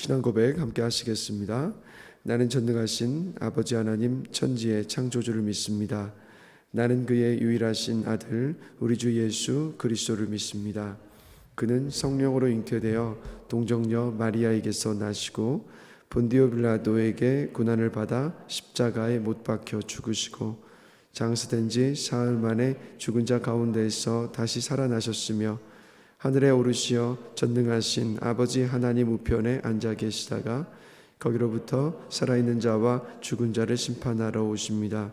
신앙 고백 함께 하시겠습니다. 나는 전능하신 아버지 하나님 천지의 창조주를 믿습니다. 나는 그의 유일하신 아들 우리 주 예수 그리스도를 믿습니다. 그는 성령으로 잉태되어 동정녀 마리아에게서 나시고 본디오 빌라도에게 고난을 받아 십자가에 못 박혀 죽으시고 장사된 지 사흘 만에 죽은 자 가운데에서 다시 살아나셨으며 하늘에 오르시어 전능하신 아버지 하나님 우편에 앉아 계시다가 거기로부터 살아있는 자와 죽은 자를 심판하러 오십니다.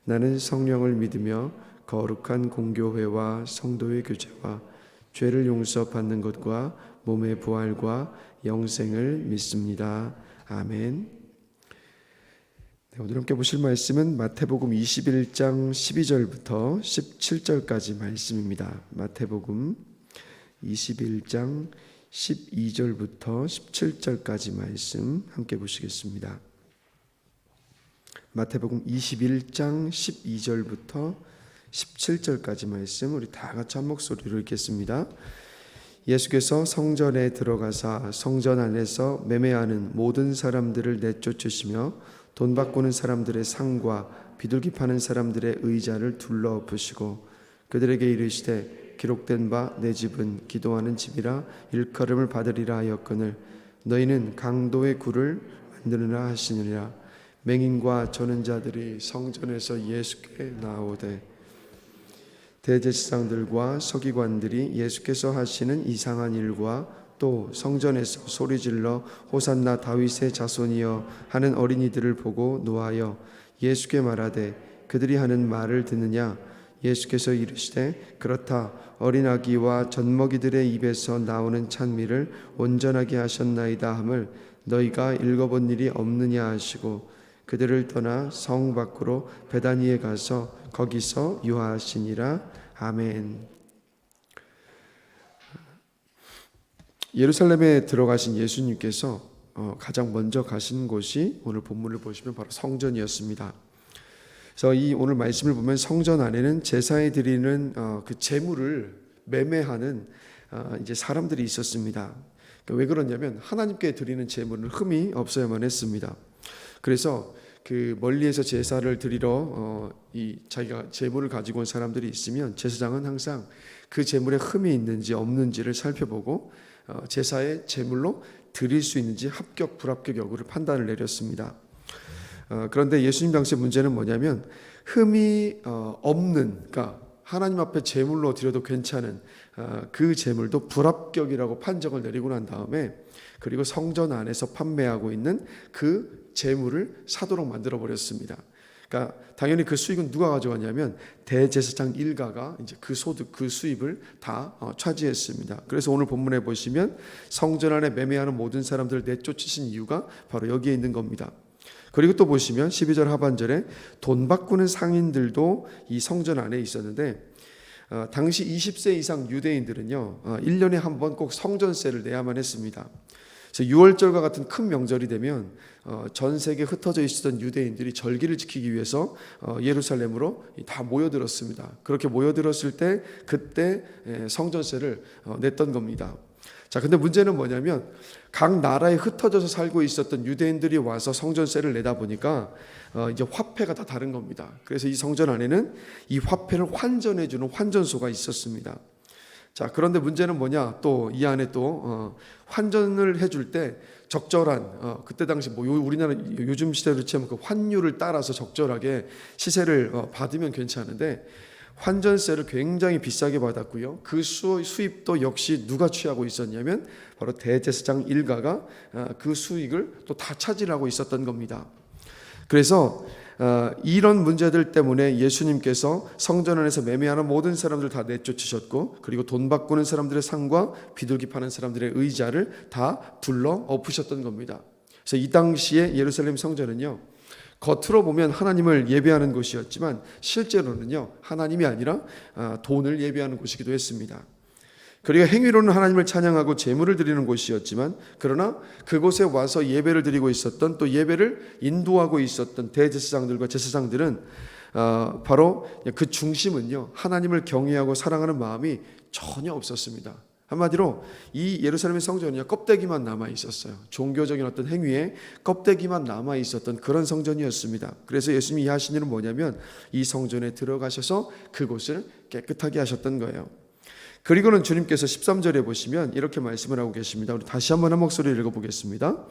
나는 성령을 믿으며 거룩한 공교회와 성도의 교제와 죄를 용서받는 것과 몸의 부활과 영생을 믿습니다. 아멘. 오늘 함께 보실 말씀은 마태복음 21장 12절부터 17절까지 말씀입니다. 마태복음 21장 12절부터 17절까지 말씀 함께 보시겠습니다. 마태복음 21장 12절부터 17절까지 말씀 우리 다 같이 한 목소리로 읽겠습니다. 예수께서 성전에 들어가사 성전 안에서 매매하는 모든 사람들을 내쫓으시며 돈 바꾸는 사람들의 상과 비둘기 파는 사람들의 의자를 둘러엎으시고 그들에게 이르시되 기록된 바 내 집은 기도하는 집이라 일컬음을 받으리라 하였거늘 너희는 강도의 굴을 만드느라 하시느니라. 맹인과 저는 자들이 성전에서 예수께 나오되 대제사장들과 서기관들이 예수께서 하시는 이상한 일과 또 성전에서 소리질러 호산나 다윗의 자손이여 하는 어린이들을 보고 노하여 예수께 말하되 그들이 하는 말을 듣느냐. 예수께서 이르시되 그렇다. 어린아기와 젖먹이들의 입에서 나오는 찬미를 온전하게 하셨나이다 함을 너희가 읽어본 일이 없느냐 하시고 그들을 떠나 성 밖으로 베다니에 가서 거기서 유하시니라. 아멘. 예루살렘에 들어가신 예수님께서 가장 먼저 가신 곳이 오늘 본문을 보시면 바로 성전이었습니다. 그래서 이 오늘 말씀을 보면 성전 안에는 제사에 드리는 그 제물을 매매하는 이제 사람들이 있었습니다. 왜 그러냐면 하나님께 드리는 제물은 흠이 없어야만 했습니다. 그래서 그 멀리에서 제사를 드리러 이 자기가 제물을 가지고 온 사람들이 있으면 제사장은 항상 그 제물에 흠이 있는지 없는지를 살펴보고 제사의 제물로 드릴 수 있는지 합격 불합격 여부를 판단을 내렸습니다. 그런데 예수님 당시의 문제는 뭐냐면 흠이 없는, 그러니까 하나님 앞에 제물로 드려도 괜찮은 그 제물도 불합격이라고 판정을 내리고 난 다음에 그리고 성전 안에서 판매하고 있는 그 제물을 사도록 만들어 버렸습니다. 그러니까 당연히 그 수익은 누가 가져갔냐면 대제사장 일가가 이제 그 소득, 그 수입을 다 차지했습니다. 그래서 오늘 본문에 보시면 성전 안에 매매하는 모든 사람들을 내쫓으신 이유가 바로 여기에 있는 겁니다. 그리고 또 보시면 12절 하반절에 돈 바꾸는 상인들도 이 성전 안에 있었는데 당시 20세 이상 유대인들은요 1년에 한 번 꼭 성전세를 내야만 했습니다. 그래서 6월절과 같은 큰 명절이 되면 전 세계에 흩어져 있었던 유대인들이 절기를 지키기 위해서 예루살렘으로 다 모여들었습니다. 그렇게 모여들었을 때 그때 성전세를 냈던 겁니다. 자, 근데 문제는 뭐냐면 각 나라에 흩어져서 살고 있었던 유대인들이 와서 성전세를 내다 보니까 이제 화폐가 다 다른 겁니다. 그래서 이 성전 안에는 이 화폐를 환전해주는 환전소가 있었습니다. 자, 그런데 문제는 뭐냐? 또 이 안에 또 환전을 해줄 때 적절한 그때 당시 뭐 우리나라 요즘 시대로 치면 그 환율을 따라서 적절하게 시세를 받으면 괜찮은데 환전세를 굉장히 비싸게 받았고요. 그 수입도 역시 누가 취하고 있었냐면 바로 대제사장 일가가 그 수익을 또 다 차지하고 있었던 겁니다. 그래서 이런 문제들 때문에 예수님께서 성전 안에서 매매하는 모든 사람들 다 내쫓으셨고, 그리고 돈 바꾸는 사람들의 상과 비둘기 파는 사람들의 의자를 다 둘러 엎으셨던 겁니다. 그래서 이 당시에 예루살렘 성전은요, 겉으로 보면 하나님을 예배하는 곳이었지만 실제로는요 하나님이 아니라 돈을 예배하는 곳이기도 했습니다. 그리고 행위로는 하나님을 찬양하고 제물을 드리는 곳이었지만, 그러나 그곳에 와서 예배를 드리고 있었던, 또 예배를 인도하고 있었던 대제사장들과 제사장들은 바로 그 중심은요 하나님을 경외하고 사랑하는 마음이 전혀 없었습니다. 한마디로 이 예루살렘의 성전은요 껍데기만 남아 있었어요. 종교적인 어떤 행위에 껍데기만 남아 있었던 그런 성전이었습니다. 그래서 예수님이 하신 일은 뭐냐면 이 성전에 들어가셔서 그곳을 깨끗하게 하셨던 거예요. 그리고는 주님께서 13절에 보시면 이렇게 말씀을 하고 계십니다. 우리 다시 한번 한 목소리를 읽어보겠습니다.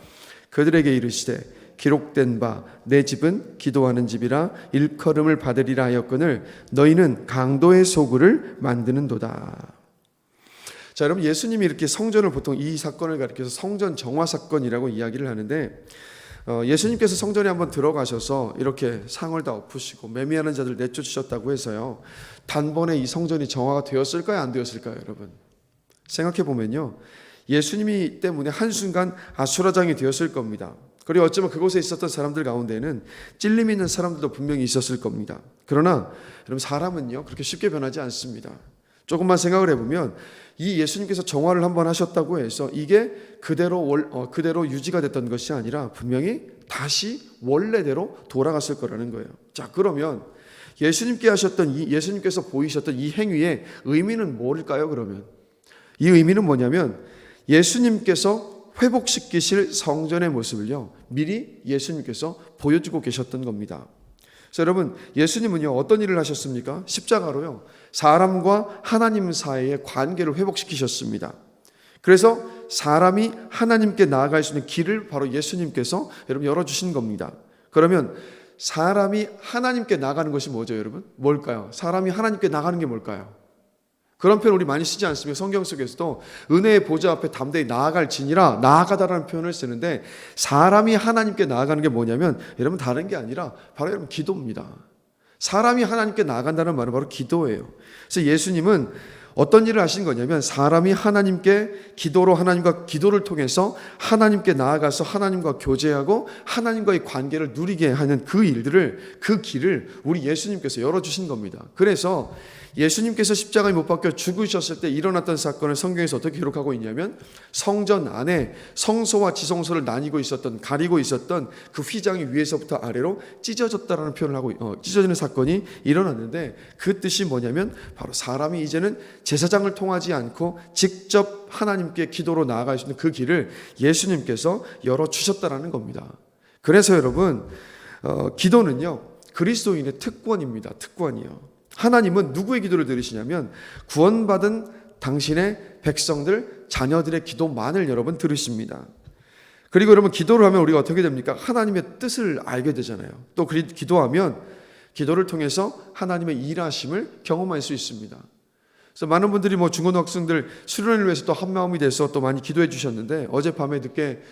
그들에게 이르시되 기록된 바 내 집은 기도하는 집이라 일컬음을 받으리라 하였거늘 너희는 강도의 소굴을 만드는도다. 자, 여러분, 예수님이 이렇게 성전을 보통 이 사건을 가리켜서 성전 정화 사건이라고 이야기를 하는데, 예수님께서 성전에 한번 들어가셔서 이렇게 상을 다 엎으시고 매매하는 자들 내쫓으셨다고 해서요 단번에 이 성전이 정화가 되었을까요, 안 되었을까요? 여러분, 생각해 보면요 예수님이 때문에 한순간 아수라장이 되었을 겁니다. 그리고 어쩌면 그곳에 있었던 사람들 가운데는 찔림 있는 사람들도 분명히 있었을 겁니다. 그러나 여러분, 사람은요 그렇게 쉽게 변하지 않습니다. 조금만 생각을 해보면 이 예수님께서 정화를 한번 하셨다고 해서 이게 그대로 유지가 됐던 것이 아니라 분명히 다시 원래대로 돌아갔을 거라는 거예요. 자, 그러면 예수님께서 보이셨던 이 행위의 의미는 뭘까요? 그러면 이 의미는 뭐냐면 예수님께서 회복시키실 성전의 모습을요 미리 예수님께서 보여주고 계셨던 겁니다. 그래서 여러분, 예수님은요 어떤 일을 하셨습니까? 십자가로요 사람과 하나님 사이의 관계를 회복시키셨습니다. 그래서 사람이 하나님께 나아갈 수 있는 길을 바로 예수님께서 여러분 열어주신 겁니다. 그러면 사람이 하나님께 나가는 것이 뭐죠, 여러분? 뭘까요? 사람이 하나님께 나가는 게 뭘까요? 그런 표현 우리 많이 쓰지 않습니까? 성경 속에서도 은혜의 보좌 앞에 담대히 나아갈지니라, 나아가다라는 표현을 쓰는데, 사람이 하나님께 나아가는 게 뭐냐면 여러분 다른 게 아니라 바로 여러분 기도입니다. 사람이 하나님께 나아간다는 말은 바로 기도예요. 그래서 예수님은 어떤 일을 하신 거냐면 사람이 하나님께 하나님과 기도를 통해서 하나님께 나아가서 하나님과 교제하고 하나님과의 관계를 누리게 하는 그 길을 우리 예수님께서 열어주신 겁니다. 그래서 예수님께서 십자가에 못 박혀 죽으셨을 때 일어났던 사건을 성경에서 어떻게 기록하고 있냐면, 성전 안에 성소와 지성소를 가리고 있었던 그 휘장이 위에서부터 아래로 찢어졌다라는 표현을 하고 찢어지는 사건이 일어났는데, 그 뜻이 뭐냐면 바로 사람이 이제는 제사장을 통하지 않고 직접 하나님께 기도로 나아갈 수 있는 그 길을 예수님께서 열어주셨다라는 겁니다. 그래서 여러분, 기도는요 그리스도인의 특권입니다. 특권이요. 하나님은 누구의 기도를 들으시냐면 구원받은 당신의 백성들, 자녀들의 기도만을 여러분 들으십니다. 그리고 여러분, 기도를 하면 우리가 어떻게 됩니까? 하나님의 뜻을 알게 되잖아요. 또 기도하면 기도를 통해서 하나님의 일하심을 경험할 수 있습니다. 그래서 많은 분들이 중고등학생들 수련을 위해서 또 한마음이 돼서 또 많이 기도해 주셨는데, 어젯밤에 늦게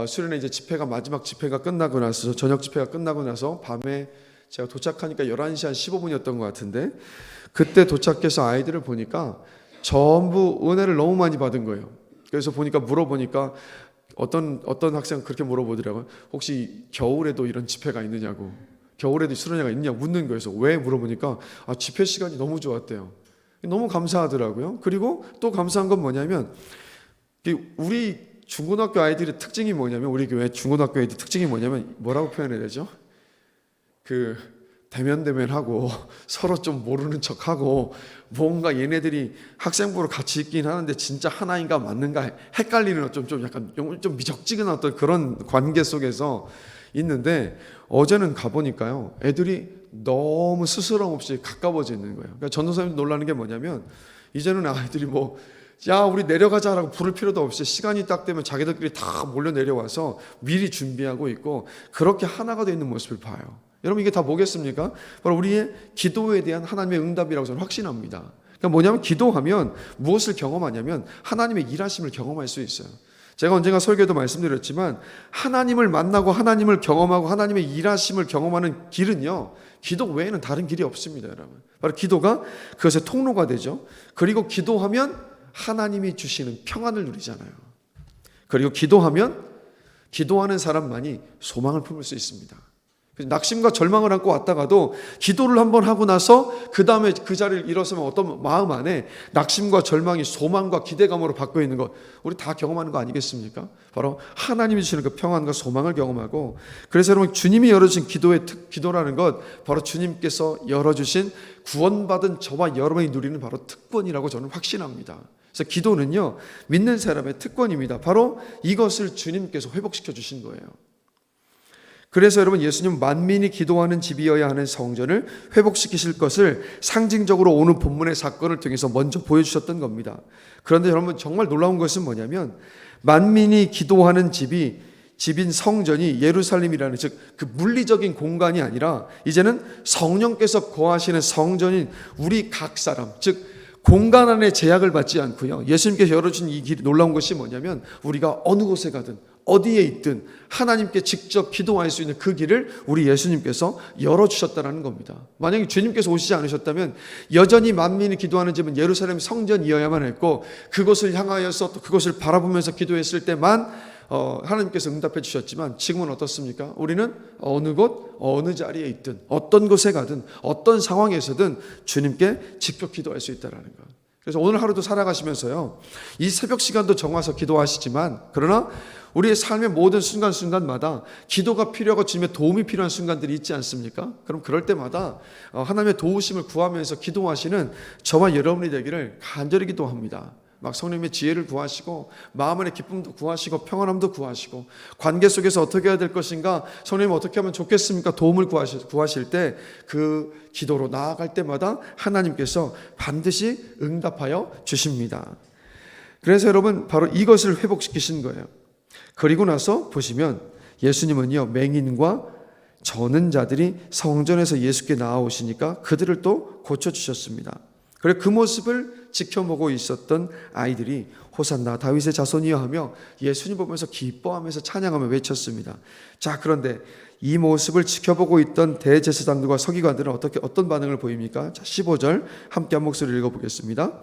수련회 이제 마지막 집회가 끝나고 나서, 저녁 집회가 끝나고 나서 밤에 제가 도착하니까 11시 한 15분이었던 것 같은데, 그때 도착해서 아이들을 보니까 전부 은혜를 너무 많이 받은 거예요. 그래서 물어보니까 어떤 학생 그렇게 물어보더라고요. 혹시 겨울에도 이런 집회가 있느냐고, 겨울에도 수련회가 있느냐고 묻는 거예요. 그래서 왜 물어보니까 집회 시간이 너무 좋았대요. 너무 감사하더라고요. 그리고 또 감사한 건 뭐냐면, 우리 중고등학교 아이들의 특징이 뭐냐면, 우리 교회 중고등학교 아이들 특징이 뭐냐면, 뭐라고 표현해야 되죠? 대면하고 서로 좀 모르는 척하고, 뭔가 얘네들이 학생부로 같이 있긴 하는데 진짜 하나인가 맞는가 헷갈리는 좀 약간 좀 미적지근한 어떤 그런 관계 속에서 있는데, 어제는 가보니까요, 애들이 너무 스스럼 없이 가까워져 있는 거예요. 그러니까 전도사님도 놀라는 게 뭐냐면, 이제는 아이들이 야 우리 내려가자라고 부를 필요도 없이 시간이 딱 되면 자기들끼리 다 몰려 내려와서 미리 준비하고 있고, 그렇게 하나가 되어 있는 모습을 봐요. 여러분, 이게 다 뭐겠습니까? 바로 우리의 기도에 대한 하나님의 응답이라고 저는 확신합니다. 그러니까 뭐냐면, 기도하면 무엇을 경험하냐면 하나님의 일하심을 경험할 수 있어요. 제가 언젠가 설교에도 말씀드렸지만, 하나님을 만나고 하나님을 경험하고 하나님의 일하심을 경험하는 길은요, 기도 외에는 다른 길이 없습니다. 여러분, 바로 기도가 그것의 통로가 되죠. 그리고 기도하면 하나님이 주시는 평안을 누리잖아요. 그리고 기도하는 사람만이 소망을 품을 수 있습니다. 낙심과 절망을 안고 왔다가도 기도를 한번 하고 나서 그 다음에 그 자리를 일어서면 어떤 마음 안에 낙심과 절망이 소망과 기대감으로 바뀌어 있는 것, 우리 다 경험하는 거 아니겠습니까? 바로 하나님이 주시는 그 평안과 소망을 경험하고, 그래서 여러분, 주님이 열어주신 기도라는 것, 바로 주님께서 열어주신 구원받은 저와 여러분이 누리는 바로 특권이라고 저는 확신합니다. 그래서 기도는요, 믿는 사람의 특권입니다. 바로 이것을 주님께서 회복시켜 주신 거예요. 그래서 여러분, 예수님 만민이 기도하는 집이어야 하는 성전을 회복시키실 것을 상징적으로 오늘 본문의 사건을 통해서 먼저 보여주셨던 겁니다. 그런데 여러분, 정말 놀라운 것은 뭐냐면, 만민이 기도하는 집인 성전이 예루살렘이라는, 즉 그 물리적인 공간이 아니라 이제는 성령께서 거하시는 성전인 우리 각 사람, 즉 공간 안에 제약을 받지 않고요, 예수님께서 열어준 이 길이 놀라운 것이 뭐냐면, 우리가 어느 곳에 가든 어디에 있든 하나님께 직접 기도할 수 있는 그 길을 우리 예수님께서 열어주셨다는 겁니다. 만약에 주님께서 오시지 않으셨다면 여전히 만민이 기도하는 집은 예루살렘 성전이어야만 했고, 그것을 향하여서 또 그것을 바라보면서 기도했을 때만 하나님께서 응답해 주셨지만, 지금은 어떻습니까? 우리는 어느 곳 어느 자리에 있든 어떤 곳에 가든 어떤 상황에서든 주님께 직접 기도할 수 있다는 것. 그래서 오늘 하루도 살아가시면서요, 이 새벽 시간도 정해서 기도하시지만, 그러나 우리의 삶의 모든 순간순간마다 기도가 필요하고 주님의 도움이 필요한 순간들이 있지 않습니까? 그럼 그럴 때마다 하나님의 도우심을 구하면서 기도하시는 저와 여러분이 되기를 간절히 기도합니다. 막 성령님의 지혜를 구하시고, 마음의 기쁨도 구하시고, 평안함도 구하시고, 관계 속에서 어떻게 해야 될 것인가, 성령님 어떻게 하면 좋겠습니까, 도움을 구하실 때 그 기도로 나아갈 때마다 하나님께서 반드시 응답하여 주십니다. 그래서 여러분, 바로 이것을 회복시키신 거예요. 그리고 나서 보시면 예수님은요, 맹인과 저는 자들이 성전에서 예수께 나아오시니까 그들을 또 고쳐주셨습니다. 그리고 그 모습을 지켜보고 있었던 아이들이 호산나 다윗의 자손이여 하며 예수님 보면서 기뻐하면서 찬양하며 외쳤습니다. 자, 그런데 이 모습을 지켜보고 있던 대제사장들과 서기관들은 어떤 반응을 보입니까? 자, 15절 함께 한 목소리를 읽어보겠습니다.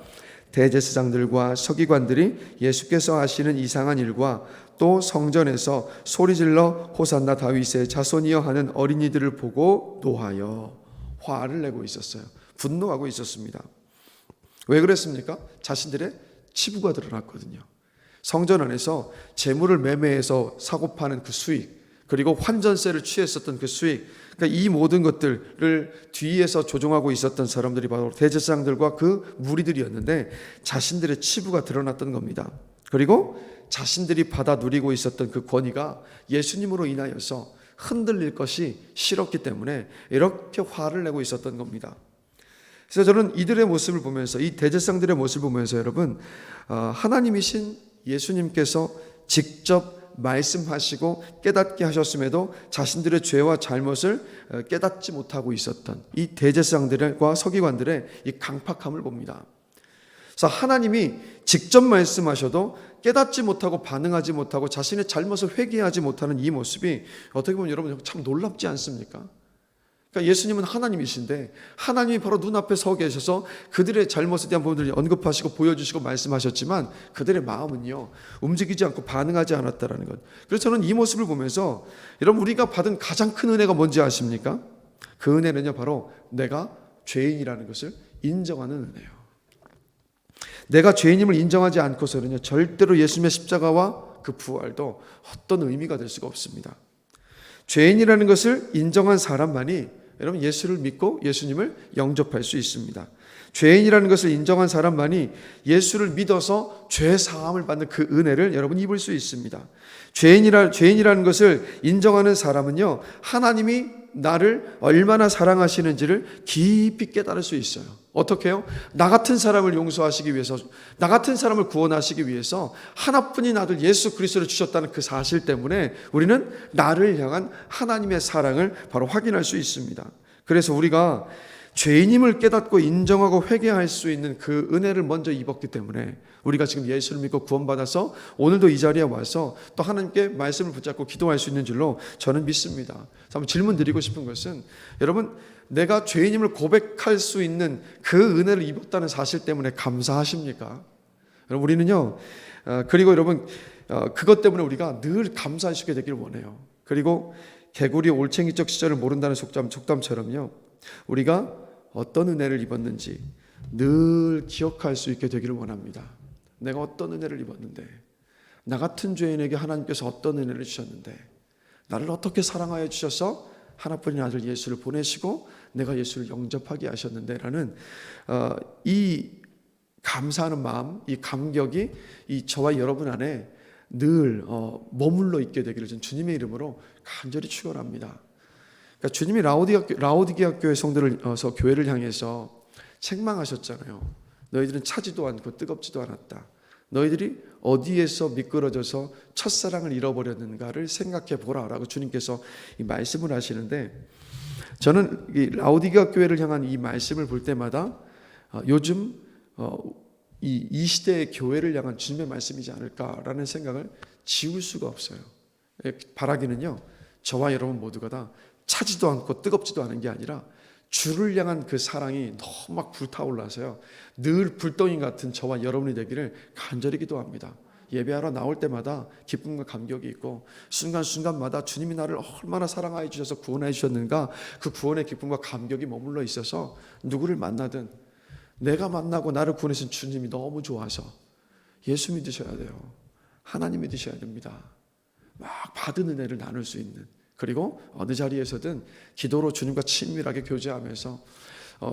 대제사장들과 서기관들이 예수께서 하시는 이상한 일과 또 성전에서 소리질러 호산나 다윗의 자손이여 하는 어린이들을 보고 노하여 화를 내고 있었어요. 분노하고 있었습니다. 왜 그랬습니까? 자신들의 치부가 드러났거든요. 성전 안에서 재물을 매매해서 사고 파는 그 수익, 그리고 환전세를 취했었던 그 수익, 그러니까 이 모든 것들을 뒤에서 조종하고 있었던 사람들이 바로 대제사장들과 그 무리들이었는데, 자신들의 치부가 드러났던 겁니다. 그리고 자신들이 받아 누리고 있었던 그 권위가 예수님으로 인하여서 흔들릴 것이 싫었기 때문에 이렇게 화를 내고 있었던 겁니다. 그래서 저는 이들의 모습을 보면서, 이 대제사장들의 모습을 보면서 여러분, 하나님이신 예수님께서 직접 말씀하시고 깨닫게 하셨음에도 자신들의 죄와 잘못을 깨닫지 못하고 있었던 이 대제사장들과 서기관들의 이 강팍함을 봅니다. 그래서 하나님이 직접 말씀하셔도 깨닫지 못하고 반응하지 못하고 자신의 잘못을 회개하지 못하는 이 모습이 어떻게 보면 여러분 참 놀랍지 않습니까? 그러니까 예수님은 하나님이신데 하나님이 바로 눈앞에 서 계셔서 그들의 잘못에 대한 부분들을 언급하시고 보여주시고 말씀하셨지만 그들의 마음은요 움직이지 않고 반응하지 않았다라는 것. 그래서 저는 이 모습을 보면서 여러분 우리가 받은 가장 큰 은혜가 뭔지 아십니까? 그 은혜는요 바로 내가 죄인이라는 것을 인정하는 은혜예요. 내가 죄인임을 인정하지 않고서는요 절대로 예수님의 십자가와 그 부활도 어떤 의미가 될 수가 없습니다. 죄인이라는 것을 인정한 사람만이 여러분 예수를 믿고 예수님을 영접할 수 있습니다. 죄인이라는 것을 인정한 사람만이 예수를 믿어서 죄 사함을 받는 그 은혜를 여러분 입을 수 있습니다. 죄인이라는 것을 인정하는 사람은요 하나님이 나를 얼마나 사랑하시는지를 깊이 깨달을 수 있어요. 어떻게 해요? 나 같은 사람을 용서하시기 위해서, 나 같은 사람을 구원하시기 위해서 하나뿐인 아들 예수 그리스도를 주셨다는 그 사실 때문에 우리는 나를 향한 하나님의 사랑을 바로 확인할 수 있습니다. 그래서 우리가 죄인임을 깨닫고 인정하고 회개할 수 있는 그 은혜를 먼저 입었기 때문에 우리가 지금 예수를 믿고 구원받아서 오늘도 이 자리에 와서 또 하나님께 말씀을 붙잡고 기도할 수 있는 줄로 저는 믿습니다. 한번 질문 드리고 싶은 것은 여러분 내가 죄인임을 고백할 수 있는 그 은혜를 입었다는 사실 때문에 감사하십니까? 여러분 우리는요 그리고 여러분 그것 때문에 우리가 늘 감사할 수 있게 되기를 원해요. 그리고 개구리 올챙이적 시절을 모른다는 속담처럼요 우리가 어떤 은혜를 입었는지 늘 기억할 수 있게 되기를 원합니다. 내가 어떤 은혜를 입었는데, 나 같은 죄인에게 하나님께서 어떤 은혜를 주셨는데, 나를 어떻게 사랑하여 주셔서 하나뿐인 아들 예수를 보내시고 내가 예수를 영접하게 하셨는데 라는 이 감사하는 마음, 이 감격이 이 저와 여러분 안에 늘 머물러 있게 되기를 전 주님의 이름으로 간절히 축원합니다. 그러니까 주님이 라오디게아 교회 성도를 교회를 향해서 책망하셨잖아요. 너희들은 차지도 않고 뜨겁지도 않았다. 너희들이 어디에서 미끄러져서 첫사랑을 잃어버렸는가를 생각해 보라라고 주님께서 이 말씀을 하시는데 저는 이 라오디게아 교회를 향한 이 말씀을 볼 때마다 요즘 이 시대의 교회를 향한 주님의 말씀이지 않을까라는 생각을 지울 수가 없어요. 바라기는요 저와 여러분 모두가 다 차지도 않고 뜨겁지도 않은 게 아니라 주를 향한 그 사랑이 너무 막 불타올라서요 늘 불덩이 같은 저와 여러분이 되기를 간절히 기도합니다. 예배하러 나올 때마다 기쁨과 감격이 있고 순간순간마다 주님이 나를 얼마나 사랑하여 주셔서 구원해 주셨는가 그 구원의 기쁨과 감격이 머물러 있어서 누구를 만나든 내가 만나고 나를 구원하신 주님이 너무 좋아서 예수 믿으셔야 돼요. 하나님 믿으셔야 됩니다. 막 받은 은혜를 나눌 수 있는 그리고 어느 자리에서든 기도로 주님과 친밀하게 교제하면서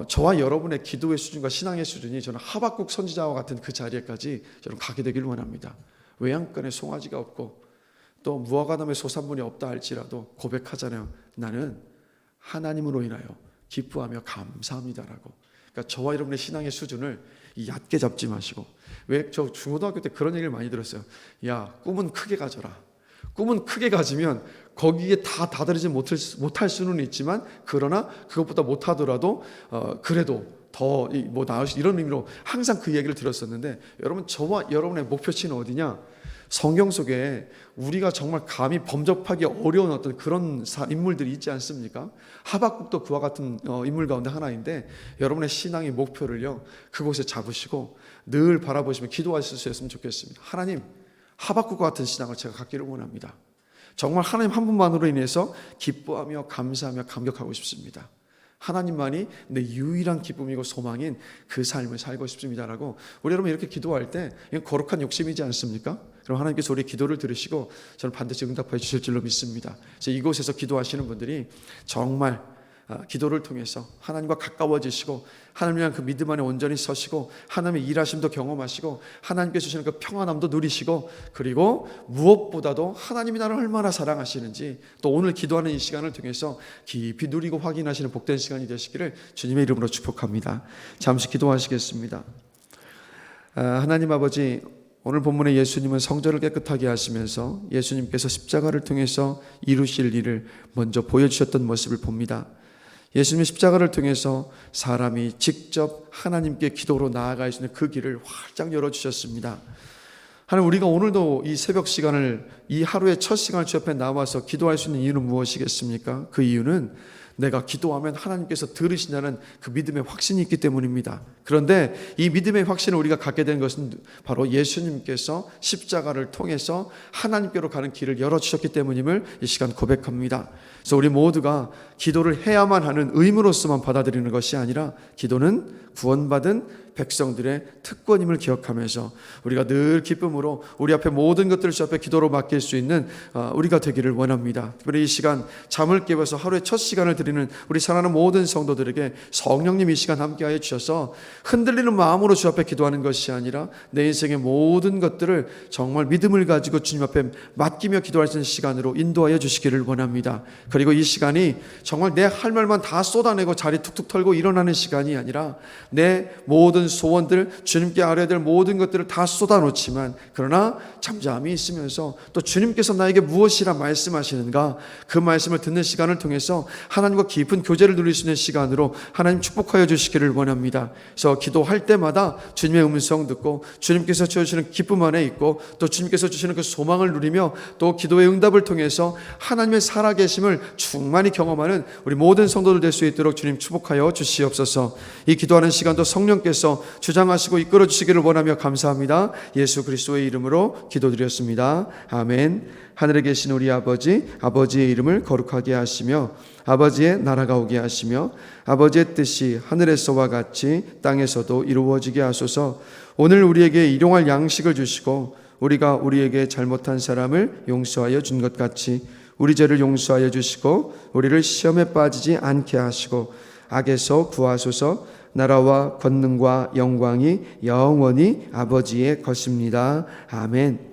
저와 여러분의 기도의 수준과 신앙의 수준이 저는 하박국 선지자와 같은 그 자리에까지 저는 가게 되길 원합니다. 외양간에 송아지가 없고 또 무화과나무에 소산물이 없다 할지라도 고백하잖아요. 나는 하나님으로 인하여 기뻐하며 감사합니다라고. 그러니까 저와 여러분의 신앙의 수준을 얕게 잡지 마시고 왜 저 중고등학교 때 그런 얘기를 많이 들었어요. 야 꿈은 크게 가져라. 꿈은 크게 가지면 거기에 다 다다르지 못할 수는 있지만 그러나 그것보다 못하더라도 그래도 더 뭐 나을 수 이런 의미로 항상 그 얘기를 들었었는데 여러분 저와 여러분의 목표치는 어디냐? 성경 속에 우리가 정말 감히 범접하기 어려운 어떤 그런 인물들이 있지 않습니까? 하박국도 그와 같은 인물 가운데 하나인데 여러분의 신앙의 목표를요 그곳에 잡으시고 늘 바라보시며 기도하실 수 있으면 좋겠습니다. 하나님 하박국과 같은 신앙을 제가 갖기를 원합니다. 정말 하나님 한 분만으로 인해서 기뻐하며 감사하며 감격하고 싶습니다. 하나님만이 내 유일한 기쁨이고 소망인 그 삶을 살고 싶습니다라고 우리 여러분 이렇게 기도할 때 이건 거룩한 욕심이지 않습니까? 그럼 하나님께서 우리의 기도를 들으시고 저는 반드시 응답해 주실 줄로 믿습니다. 이곳에서 기도하시는 분들이 정말 기도를 통해서 하나님과 가까워지시고 하나님이랑 그 믿음 안에 온전히 서시고 하나님의 일하심도 경험하시고 하나님께 주시는 그 평안함도 누리시고 그리고 무엇보다도 하나님이 나를 얼마나 사랑하시는지 또 오늘 기도하는 이 시간을 통해서 깊이 누리고 확인하시는 복된 시간이 되시기를 주님의 이름으로 축복합니다. 잠시 기도하시겠습니다. 하나님 아버지 오늘 본문의 예수님은 성전을 깨끗하게 하시면서 예수님께서 십자가를 통해서 이루실 일을 먼저 보여주셨던 모습을 봅니다. 예수님의 십자가를 통해서 사람이 직접 하나님께 기도로 나아갈 수 있는 그 길을 활짝 열어주셨습니다. 하나님 우리가 오늘도 이 새벽 시간을 이 하루의 첫 시간을 주 앞에 나와서 기도할 수 있는 이유는 무엇이겠습니까? 그 이유는 내가 기도하면 하나님께서 들으시냐는 그 믿음의 확신이 있기 때문입니다. 그런데 이 믿음의 확신을 우리가 갖게 된 것은 바로 예수님께서 십자가를 통해서 하나님께로 가는 길을 열어주셨기 때문임을 이 시간 고백합니다. 그래서 우리 모두가 기도를 해야만 하는 의무로서만 받아들이는 것이 아니라 기도는 구원받은 백성들의 특권임을 기억하면서 우리가 늘 기쁨으로 우리 앞에 모든 것들을 주 앞에 기도로 맡길 수 있는 우리가 되기를 원합니다. 특별히 이 시간 잠을 깨워서 하루의 첫 시간을 드리는 우리 사랑하는 모든 성도들에게 성령님 이 시간 함께하여 주셔서 흔들리는 마음으로 주 앞에 기도하는 것이 아니라 내 인생의 모든 것들을 정말 믿음을 가지고 주님 앞에 맡기며 기도할 수 있는 시간으로 인도하여 주시기를 원합니다. 그리고 이 시간이 정말 내 할 말만 다 쏟아내고 자리 툭툭 털고 일어나는 시간이 아니라 내 모든 소원들, 주님께 아뢰야 될 모든 것들을 다 쏟아놓지만 그러나 잠잠히 있으면서 또 주님께서 나에게 무엇이라 말씀하시는가, 그 말씀을 듣는 시간을 통해서 하나님과 깊은 교제를 누릴 수 있는 시간으로 하나님 축복하여 주시기를 원합니다. 그래서 기도할 때마다 주님의 음성 듣고 주님께서 주시는 기쁨 안에 있고 또 주님께서 주시는 그 소망을 누리며 또 기도의 응답을 통해서 하나님의 살아계심을 충만히 경험하는 우리 모든 성도들 될 수 있도록 주님 축복하여 주시옵소서. 이 기도하는 시간도 성령께서 주장하시고 이끌어 주시기를 원하며 감사합니다. 예수 그리스도의 이름으로 기도드렸습니다. 아멘. 하늘에 계신 우리 아버지, 아버지의 이름을 거룩하게 하시며 아버지의 나라가 오게 하시며 아버지의 뜻이 하늘에서와 같이 땅에서도 이루어지게 하소서. 오늘 우리에게 일용할 양식을 주시고 우리가 우리에게 잘못한 사람을 용서하여 준 것 같이 우리 죄를 용서하여 주시고 우리를 시험에 빠지지 않게 하시고 악에서 구하소서. 나라와 권능과 영광이 영원히 아버지의 것입니다. 아멘.